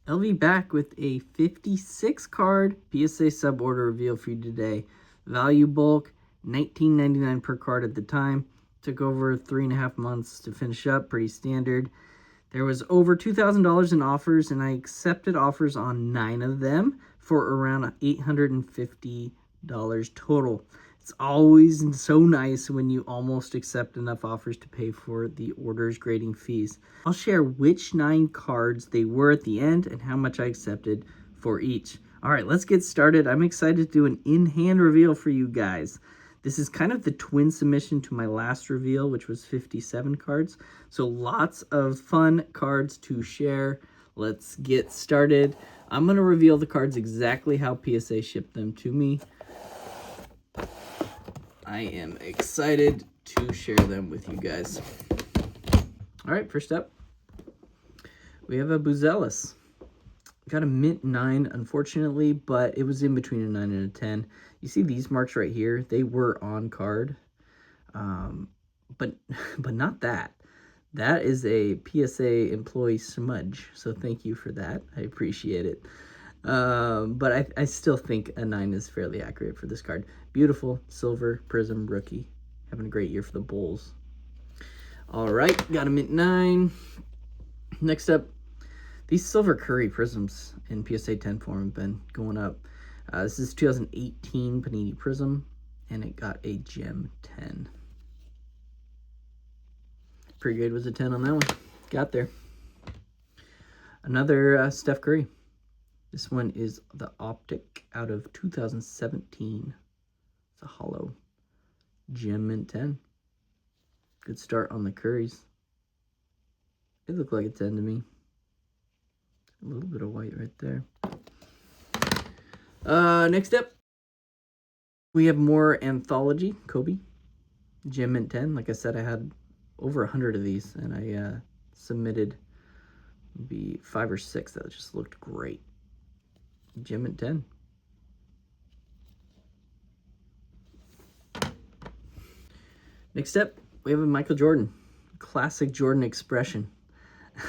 LV back with a 56 card PSA suborder reveal for you today. Value bulk, $19.99 per card at the time. Took over 3.5 months to finish up, pretty standard. There was over $2,000 in offers, and I accepted offers on 9 of them for around $850 total. It's always so nice when you almost accept enough offers to pay for the order's grading fees. I'll share which 9 cards they were at the end and how much I accepted for each. All right, let's get started. I'm excited to do an in-hand reveal for you guys. This is kind of the twin submission to my last reveal, which was 57 cards. So lots of fun cards to share. Let's get started. I'm going to reveal the cards exactly how PSA shipped them to me. I am excited to share them with you guys. All right, first up, we have a Buzelis. Got a mint 9, unfortunately, but it was in between a 9 and a 10. You see these marks right here? They were on card, but not that. That is a PSA employee smudge, so thank you for that. I appreciate it. But I still think a 9 is fairly accurate for this card. Beautiful silver prism rookie. Having a great year for the Bulls. All right, got a mint 9. Next up, these silver Curry prisms in PSA 10 form have been going up. This is 2018 Panini Prism, and it got a gem 10. Pretty good was a 10 on that one. Got there. Another Steph Curry. This one is the Optic out of 2017. It's a hollow. Gem mint 10. Good start on the Currys. It looked like a 10 to me. A little bit of white right there. Next up, we have more Anthology Kobe. Gem mint 10. Like I said, I had over 100 of these, and I submitted maybe 5 or 6 that just looked great. Gem mint 10. Next up, we have a Michael Jordan. Classic Jordan expression.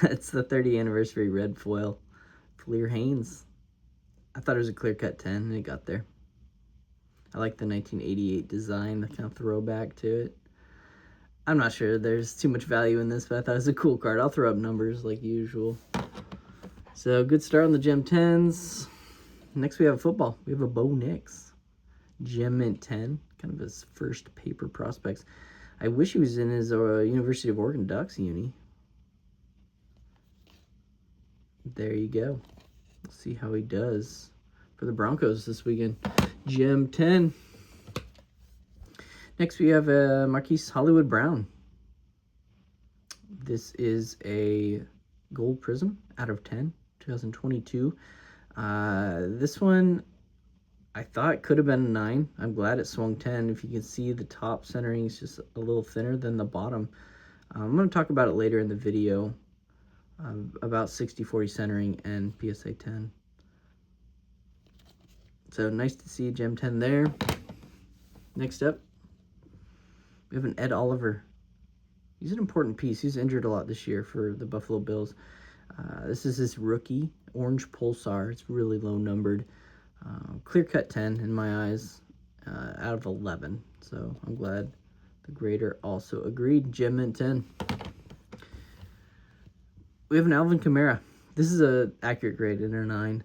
It's the 30th anniversary red foil. Fleer Haynes. I thought it was a clear-cut 10, and it got there. I like the 1988 design, the kind of throwback to it. I'm not sure there's too much value in this, but I thought it was a cool card. I'll throw up numbers like usual. So, good start on the Gem 10s. Next, we have football. We have a Bo Nix. Gem mint 10. Kind of his first paper prospects. I wish he was in his University of Oregon Ducks uni. There you go. We'll see how he does for the Broncos this weekend. Gem 10. Next, we have Marquise Hollywood Brown. This is a gold prism out of 10, 2022. This one, I thought could have been a 9. I'm glad it swung 10. If you can see, the top centering is just a little thinner than the bottom. I'm going to talk about it later in the video. About 60-40 centering and PSA 10. So nice to see Gem 10 there. Next up, we have an Ed Oliver. He's an important piece. He's injured a lot this year for the Buffalo Bills. This is his rookie, Orange Pulsar. It's really low numbered. Clear-cut 10 in my eyes, out of 11. So I'm glad the grader also agreed. Gem mint 10. We have an Alvin Kamara. This is a accurate grade in a 9.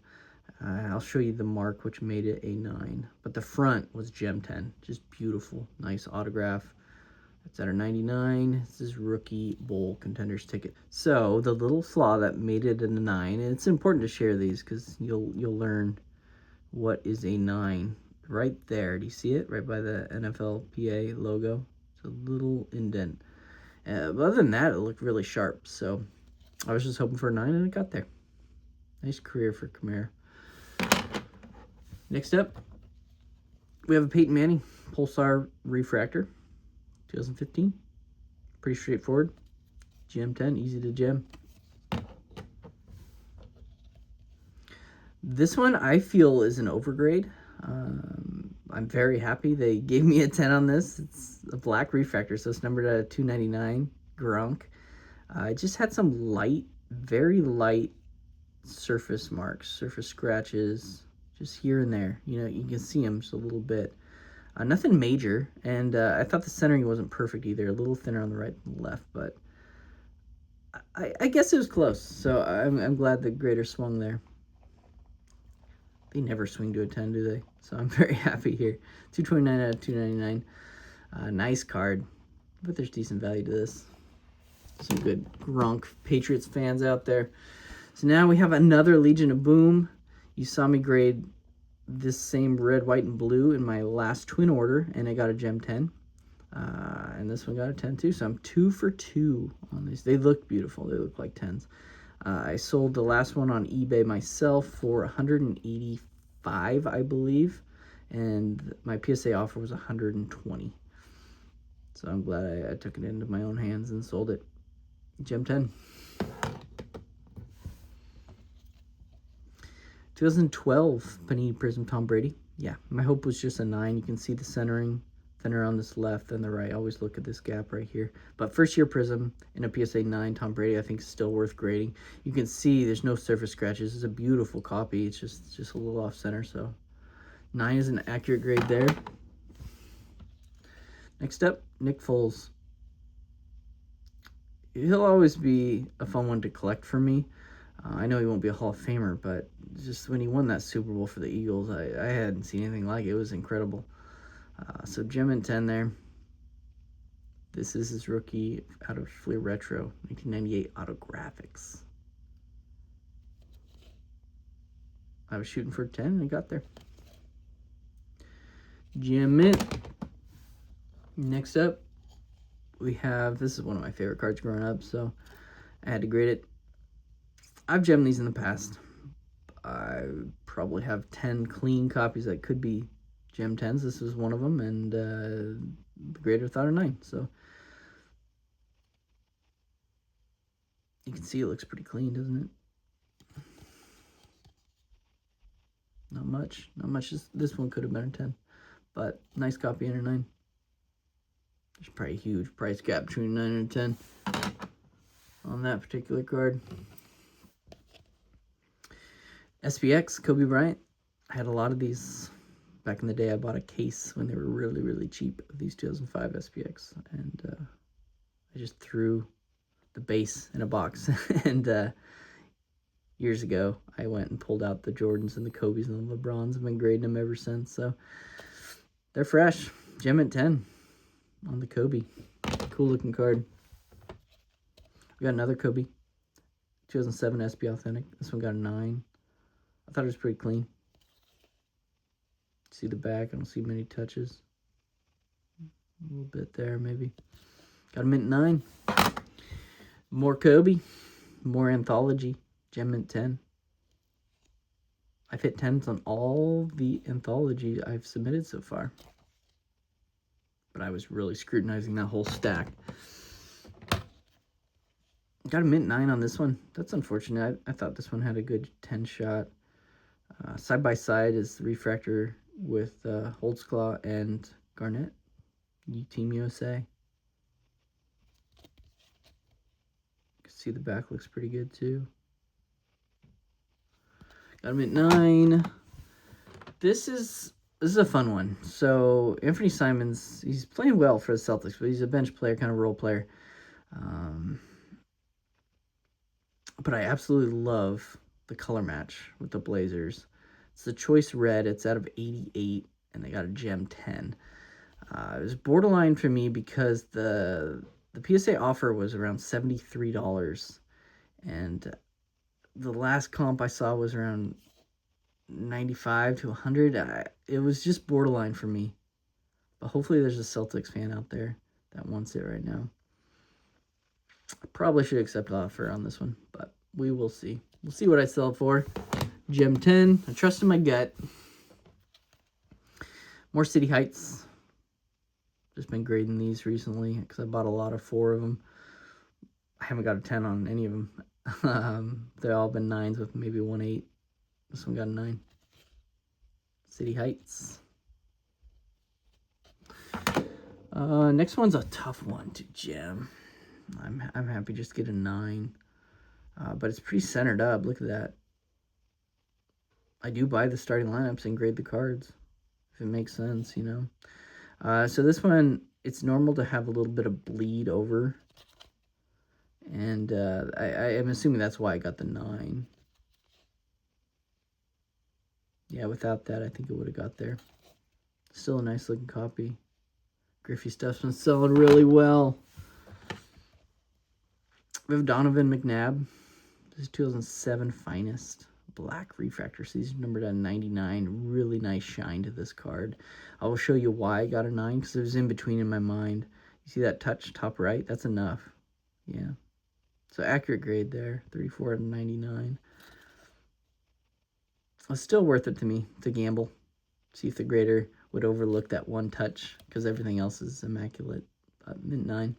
I'll show you the mark, which made it a 9. But the front was Gem 10. Just beautiful. Nice autograph. It's at a 99. This is rookie bowl contenders ticket. So the little flaw that made it a 9, and it's important to share these because you'll learn what is a 9 right there. Do you see it? Right by the NFLPA logo. It's a little indent. But other than that, it looked really sharp. So I was just hoping for a 9, and it got there. Nice career for Kamara. Next up, we have a Peyton Manning Pulsar Refractor, 2015. Pretty straightforward. Gem 10, easy to gem. This one I feel is an overgrade. I'm very happy they gave me a 10 on this. It's a black refractor, so it's numbered at 299 Gronk. It just had some light, very light surface marks, surface scratches, just here and there. You know, you can see them just a little bit. Nothing major, and I thought the centering wasn't perfect either. A little thinner on the right than the left, but I guess it was close. So I'm glad the grader swung there. They never swing to a 10, do they? So I'm very happy here. 229 out of 299. Nice card, but there's decent value to this. Some good Gronk Patriots fans out there. So now we have another Legion of Boom. You saw me grade this same red, white, and blue in my last twin order, and I got a gem 10. And this one got a 10 too, so I'm 2 for 2 on these. They look beautiful. They look like 10s. I sold the last one on eBay myself for 185, I believe, and my PSA offer was 120. So I'm glad I took it into my own hands and sold it. Gem 10. 2012 Panini Prism Tom Brady. Yeah, my hope was just a 9. You can see the centering thinner on this left and the right. I always look at this gap right here. But first year Prism in a PSA 9 Tom Brady, I think is still worth grading. You can see there's no surface scratches. It's a beautiful copy. It's just a little off center, so 9 is an accurate grade there. Next up, Nick Foles. He'll always be a fun one to collect for me. I know he won't be a Hall of Famer, but just when he won that Super Bowl for the Eagles, I hadn't seen anything like it. It was incredible. So gem and 10 there. This is his rookie out of Fleer Retro, 1998 Autographics. I was shooting for 10 and I got there. Gem mint. Next up, we have, this is one of my favorite cards growing up, so I had to grade it. I've gemmed these in the past. I probably have 10 clean copies that could be gem 10s. This is one of them, and the grader thought a 9. So you can see it looks pretty clean, doesn't it? Not much. Not much. This one could have been a 10, but nice copy and a 9. There's probably a huge price gap between 9 and 10 on that particular card. SPX, Kobe Bryant. I had a lot of these back in the day. I bought a case when they were really, really cheap of these 2005 SPX. And I just threw the base in a box. And years ago, I went and pulled out the Jordans and the Kobes and the LeBrons. I've been grading them ever since. So they're fresh. Gem at 10 on the Kobe. Cool looking card. We got another Kobe. 2007 SB Authentic. This one got a 9. I thought it was pretty clean. See the back. I don't see many touches. A little bit there, maybe. Got a mint 9. More Kobe. More Anthology. Gem mint 10. I've hit 10s on all the Anthology I've submitted so far. But I was really scrutinizing that whole stack. Got a mint 9 on this one. That's unfortunate. I thought this one had a good 10 shot. Side by side is the refractor with Holtzclaw and Garnett. Team USA. You can see the back looks pretty good too. Got a mint 9. This is a fun one. So Anthony Simons, he's playing well for the Celtics, but he's a bench player, kind of role player. But I absolutely love the color match with the Blazers. It's the choice red. It's out of 88, and they got a gem 10. It was borderline for me because the PSA offer was around $73, and the last comp I saw was around 95 to 100. It was just borderline for me. But hopefully there's a Celtics fan out there that wants it right now. I probably should accept the offer on this one, but we will see. We'll see what I sell it for. Gem 10. I trust in my gut. More City Heights. Just been grading these recently because I bought a lot of 4 of them. I haven't got a 10 on any of them. They've all been 9s with maybe 1 8. This one got a 9. City Heights. Next one's a tough one to gem. I'm happy just to get a 9. But it's pretty centered up. Look at that. I do buy the starting lineups and grade the cards if it makes sense, you know. So this one, it's normal to have a little bit of bleed over. And I'm assuming that's why I got the 9. Yeah, without that, I think it would have got there. Still a nice looking copy. Griffey stuff's been selling really well. We have Donovan McNabb. This is 2007 Finest. Black refractor season numbered at 99. Really nice shine to this card. I will show you why I got a 9, because it was in between in my mind. You see that touch top right? That's enough. Yeah. So accurate grade there. 34 out of 99. It's still worth it to me to gamble. See if the grader would overlook that one touch, because everything else is immaculate. Mint 9.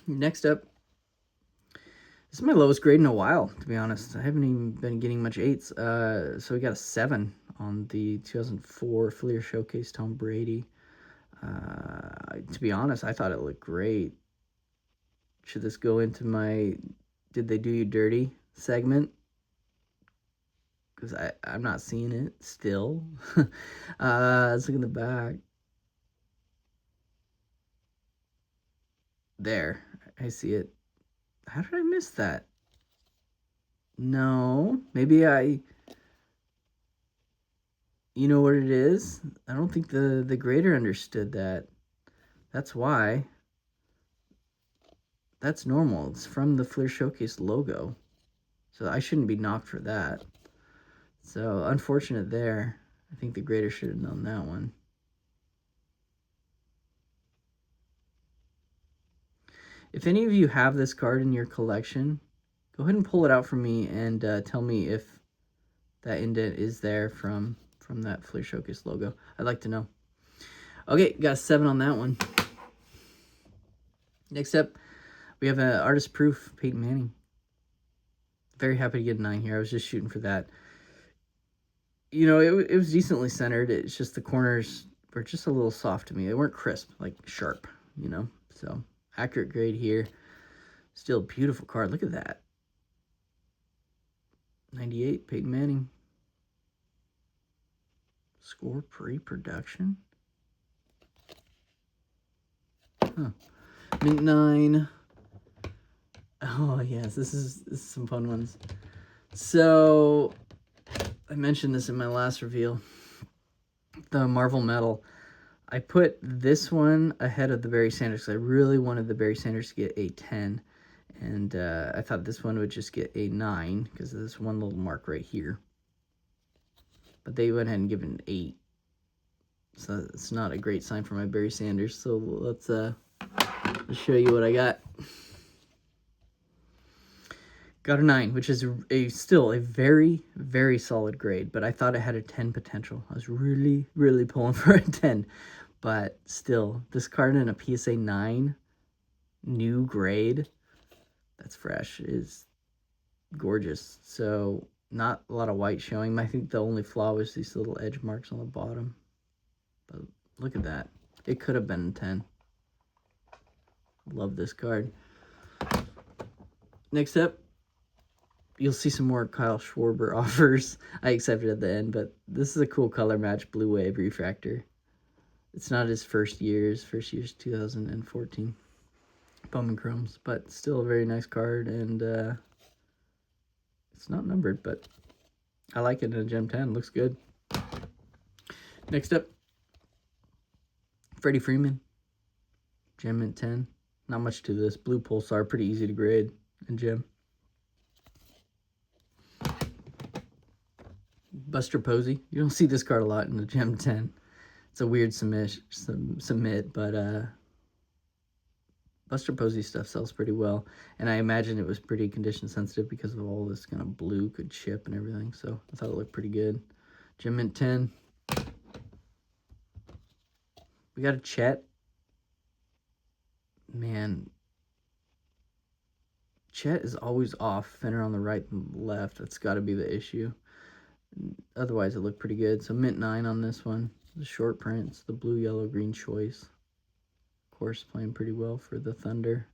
Next up, this is my lowest grade in a while, to be honest. I haven't even been getting much 8s. So we got a 7 on the 2004 Fleer Showcase Tom Brady. To be honest, I thought it looked great. Should this go into my Did They Do You Dirty segment? Because I'm not seeing it still. Let's look in the back. There, I see it. How did I miss that? No, maybe you know what it is? I don't think the grader understood that. That's why. That's normal. It's from the Fleer Showcase logo. So I shouldn't be knocked for that. So unfortunate there. I think the grader should have known that one. If any of you have this card in your collection, go ahead and pull it out for me and tell me if that indent is there from that Fleer Showcase logo. I'd like to know. Okay, got a 7 on that one. Next up, we have an artist proof, Peyton Manning. Very happy to get a 9 here. I was just shooting for that. You know, it was decently centered. It's just the corners were just a little soft to me. They weren't crisp, like sharp, you know. So accurate grade here. Still a beautiful card. Look at that. 98, Peyton Manning. Score pre-production. Huh. Mint 9. Oh, yes. This is some fun ones. So, I mentioned this in my last reveal. The Marvel Medal. I put this one ahead of the Barry Sanders because I really wanted the Barry Sanders to get a 10. And I thought this one would just get a 9 because of this one little mark right here. But they went ahead and given an 8. So it's not a great sign for my Barry Sanders. So let's show you what I got. Got a 9, which is still a very, very solid grade. But I thought it had a 10 potential. I was really, really pulling for a 10. But still, this card in a PSA 9 new grade, that's fresh, is gorgeous. So not a lot of white showing. I think the only flaw was these little edge marks on the bottom. But look at that. It could have been a 10. Love this card. Next up, you'll see some more Kyle Schwarber offers. I accepted at the end, but this is a cool color match, Blue Wave Refractor. It's not his first year's 2014. Bowman Chromes, but still a very nice card, and it's not numbered, but I like it in a Gem 10. Looks good. Next up, Freddie Freeman, Gem Mint 10. Not much to this. Blue Pulsar, pretty easy to grade and Gem. Buster Posey. You don't see this card a lot in the Gem 10. It's a weird submit, but Buster Posey stuff sells pretty well. And I imagine it was pretty condition sensitive because of all this kind of blue could chip and everything. So I thought it looked pretty good. Gem Mint 10. We got a Chet. Man, Chet is always off. Fender on the right and left. That's got to be the issue. Otherwise, it looked pretty good. So Mint 9 on this one. The short prints, the blue, yellow, green choice. Of course, playing pretty well for the Thunder.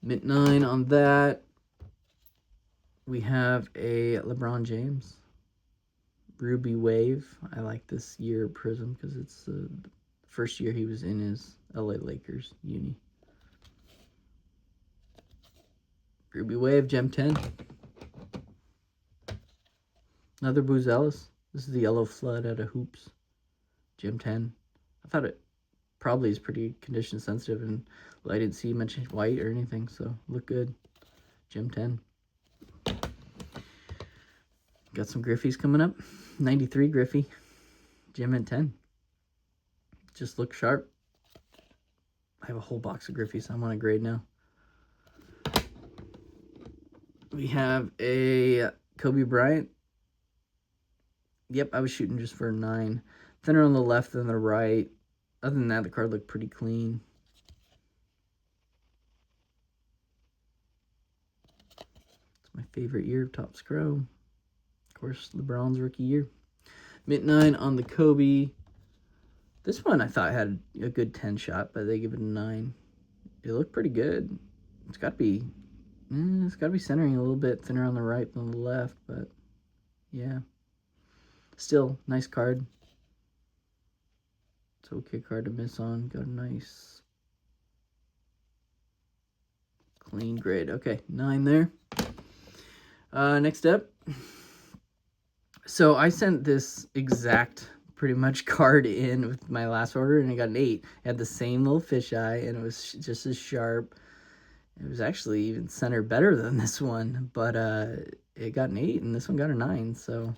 Mint 9 on that. We have a LeBron James Ruby Wave. I like this year Prism because it's the first year he was in his LA Lakers uni. Ruby Wave, Gem 10. Another Booz Ellis. This is the Yellow Flood out of Hoops. Gem 10. I thought it probably is pretty condition sensitive, and I didn't see much white or anything, so look good. Gem 10. Got some Griffeys coming up. 93 Griffey. Gem at 10. Just look sharp. I have a whole box of Griffeys. I'm on a grade now. We have a Kobe Bryant. Yep, I was shooting just for a 9. Thinner on the left than the right. Other than that, the card looked pretty clean. It's my favorite year of Topps Chrome. Of course, LeBron's rookie year. Mint 9 on the Kobe. This one I thought had a good 10 shot, but they give it a 9. It looked pretty good. It's got to be centering a little bit thinner on the right than the left, but yeah. Still, nice card. It's okay card to miss on. Got a nice clean grade. Okay, 9 there. Next up. So I sent this exact pretty much card in with my last order, and I got an 8. It had the same little fisheye, and it was just as sharp. It was actually even center better than this one, but it got an 8, and this one got a 9, so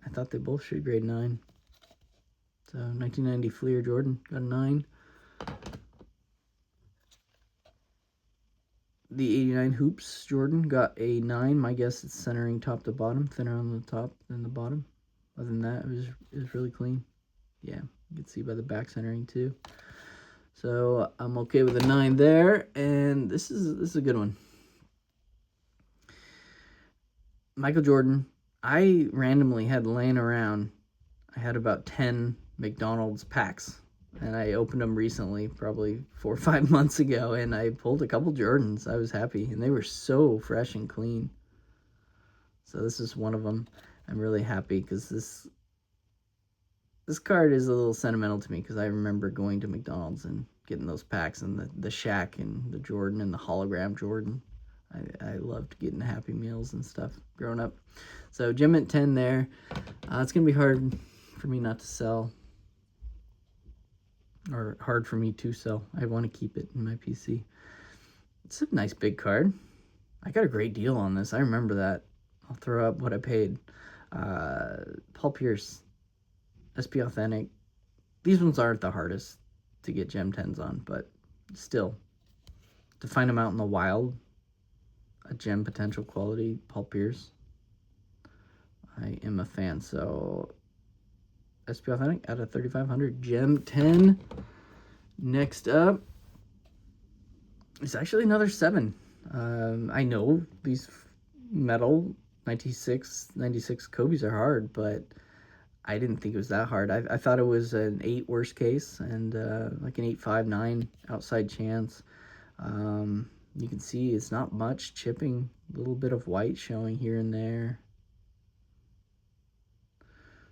I thought they both should grade 9. So 1990 Fleer Jordan got a 9. The 89 Hoops Jordan got a 9. My guess it's centering top to bottom, thinner on the top than the bottom. Other than that, it was really clean. Yeah, you can see by the back centering too. So I'm okay with a 9 there, and this is a good one. Michael Jordan. I randomly had laying around. I had about 10 McDonald's packs, and I opened them recently, probably 4 or 5 months ago, and I pulled a couple Jordans. I was happy, and they were so fresh and clean. So this is one of them. I'm really happy because this card is a little sentimental to me because I remember going to McDonald's and getting those packs and the Shaq and the Jordan and the hologram Jordan. I loved getting Happy Meals and stuff growing up. So Gem at 10 there. It's going to be hard for me not to sell, or hard for me to sell. I want to keep it in my PC. It's a nice big card. I got a great deal on this. I remember that. I'll throw up what I paid. Paul Pierce, SP Authentic. These ones aren't the hardest to get Gem 10s on, but still, to find them out in the wild, a gem potential quality, Paul Pierce, I am a fan. So SP Authentic out of 3,500, Gem 10. Next up is actually another 7. I know these metal 96 Kobe's are hard, but I didn't think it was that hard. I thought it was an 8 worst case, and like an 8.5, 9 outside chance. You can see it's not much chipping, a little bit of white showing here and there.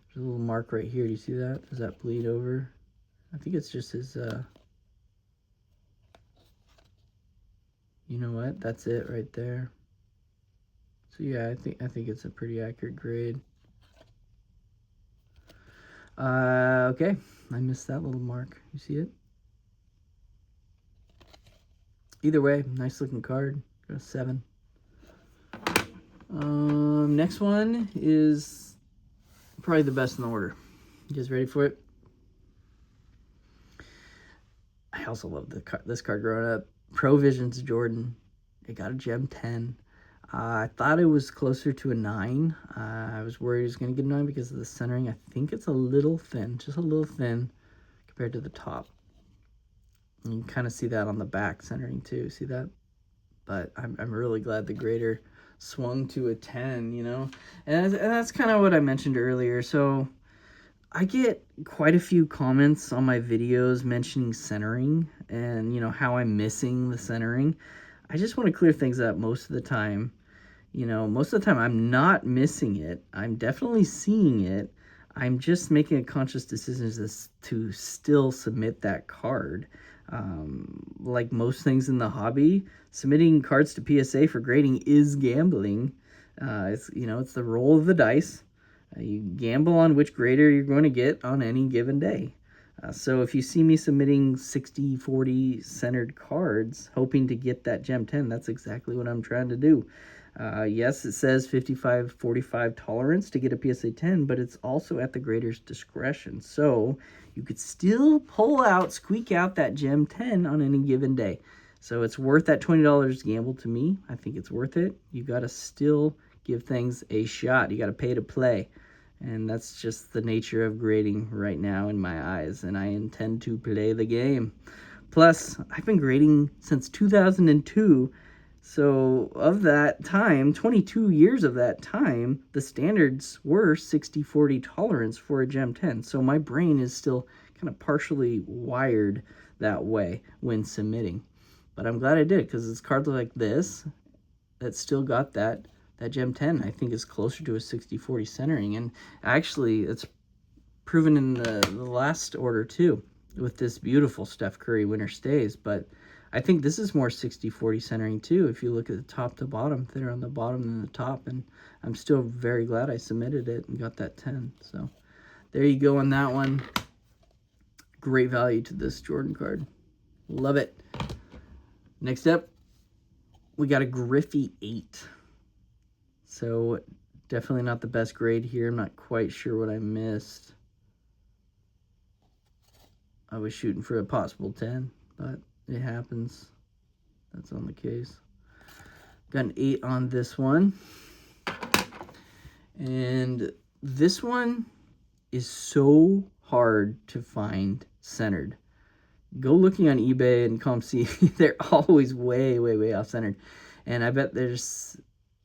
There's a little mark right here. Do you see that? Does that bleed over? I think it's just his, you know what? That's it right there. So yeah, I think it's a pretty accurate grade. Okay, I missed that little mark. You see it? Either way, nice looking card. Got a 7. Next one is probably the best in the order. You guys ready for it? I also love this card growing up. Pro Visions Jordan. It got a Gem 10. I thought it was closer to a 9. I was worried it was going to get a 9 because of the centering. I think it's a little thin, just a little thin compared to the top. You can kind of see that on the back centering too. See that? But I'm really glad the grader swung to a 10, you know? And that's kind of what I mentioned earlier. So I get quite a few comments on my videos mentioning centering and, you know, how I'm missing the centering. I just want to clear things up most of the time. You know, most of the time I'm not missing it. I'm definitely seeing it. I'm just making a conscious decision to still submit that card. Like most things in the hobby, submitting cards to PSA for grading is gambling. It's, you know, it's the roll of the dice. You gamble on which grader you're going to get on any given day. So if you see me submitting 60-40 centered cards, hoping to get that Gem 10, that's exactly what I'm trying to do. Yes, it says 55-45 tolerance to get a PSA 10, but it's also at the grader's discretion. So you could still squeak out that Gem 10 on any given day. So it's worth that $20 gamble to me. I think it's worth it. You got to still give things a shot. You got to pay to play. And that's just the nature of grading right now in my eyes. And I intend to play the game. Plus, I've been grading since 2002. So of that time, 22 years of that time, the standards were 60-40 tolerance for a Gem 10. So my brain is still kind of partially wired that way when submitting. But I'm glad I did, because it's cards like this that still got that Gem 10, I think, is closer to a 60-40 centering. And actually, it's proven in the last order too, with this beautiful Steph Curry winter stays. But I think this is more 60-40 centering too, if you look at the top to bottom, thinner on the bottom than the top. And I'm still very glad I submitted it and got that 10. So there you go on that one. Great value to this Jordan card. Love it. Next up, we got a Griffey 8. So definitely not the best grade here. I'm not quite sure what I missed. I was shooting for a possible 10, but it happens. That's on the case. Got an 8 on this one. And this one is so hard to find centered. Go looking on eBay and come see. They're always way off centered. And I bet there's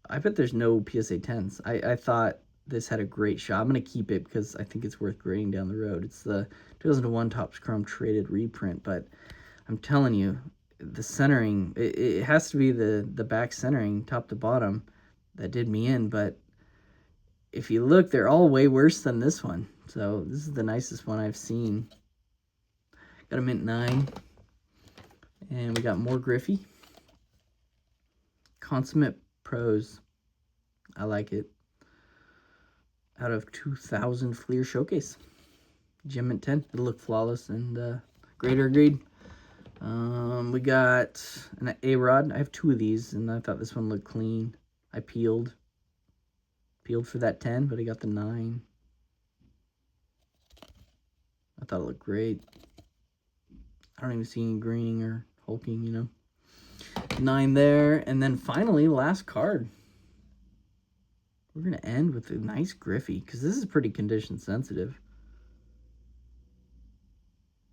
no PSA 10s. I thought this had a great shot. I'm going to keep it because I think it's worth grading down the road. It's the 2001 Topps Chrome Traded reprint, but I'm telling you, the centering, it has to be the back centering, top to bottom, that did me in. But if you look, they're all way worse than this one. So this is the nicest one I've seen. Got a mint 9. And we got more Griffey. Consummate Pros. I like it. Out of 2000 Fleer Showcase. Gem mint 10. It'll look flawless and grader agreed. We got an A-Rod. I have 2 of these, and I thought this one looked clean. I peeled for that 10, but I got the 9. I thought it looked great. I don't even see any greening or hulking, you know. 9 there. And then finally, last card. We're going to end with a nice Griffey, because this is pretty condition sensitive.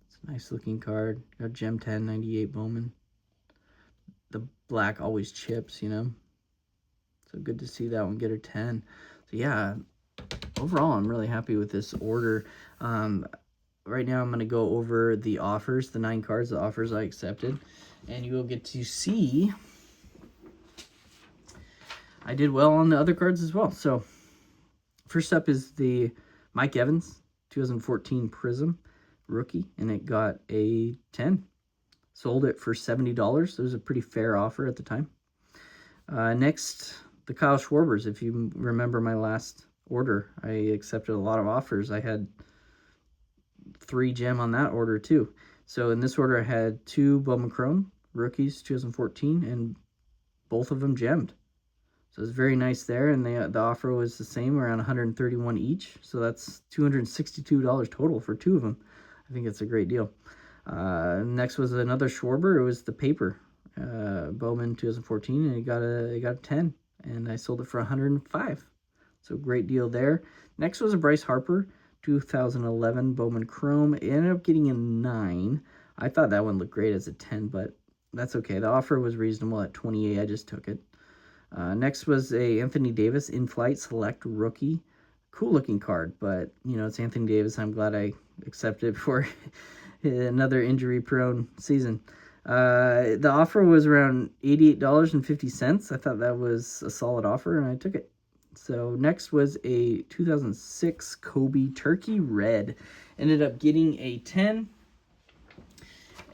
It's a nice looking card. Got Gem 10, 98 Bowman. The black always chips, you know. So good to see that one get a 10. So yeah, overall, I'm really happy with this order. Right now, I'm going to go over the offers, the 9 cards, the offers I accepted. And you will get to see I did well on the other cards as well. So first up is the Mike Evans 2014 Prism rookie, and it got a 10. Sold it for $70. It was a pretty fair offer at the time. Next, the Kyle Schwarbers. If you remember my last order, I accepted a lot of offers. I had 3 gem on that order too. So in this order, I had 2 Bowman Chrome rookies 2014, and both of them gemmed. So it's very nice there, and the offer was the same, around $131 each. So that's $262 total for 2 of them. I think it's a great deal. Next was another Schwarber. It was the paper Bowman 2014, and it got a 10, and I sold it for $105. So great deal there. Next was a Bryce Harper 2011 Bowman Chrome. It ended up getting a 9. I thought that one looked great as a 10, but that's okay. The offer was reasonable at 28. I just took it. Next was a Anthony Davis In-Flight Select Rookie. Cool looking card, but you know, it's Anthony Davis. I'm glad I accepted for another injury prone season. The offer was around $88.50. I thought that was a solid offer, and I took it. So next was a 2006 Kobe Turkey Red. Ended up getting a 10.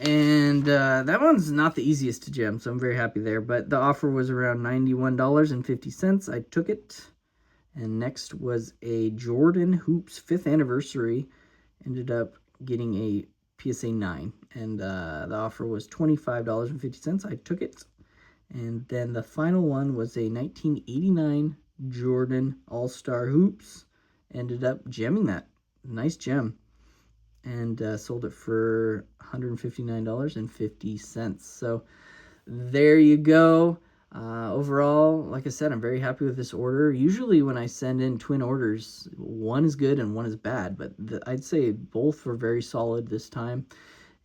And that one's not the easiest to gem, so I'm very happy there. But the offer was around $91.50. I took it. And next was a Jordan Hoops 5th anniversary. Ended up getting a PSA 9. And the offer was $25.50. I took it. And then the final one was a 1989 Jordan All-Star Hoops. Ended up gemming that. Nice gem. And sold it for $159.50. So there you go. Overall, like I said, I'm very happy with this order. Usually when I send in twin orders, one is good and one is bad, but I'd say both were very solid this time.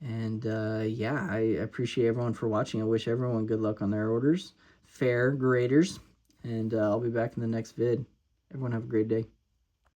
And yeah, I appreciate everyone for watching. I wish everyone good luck on their orders. Fair graders. And I'll be back in the next vid. Everyone have a great day.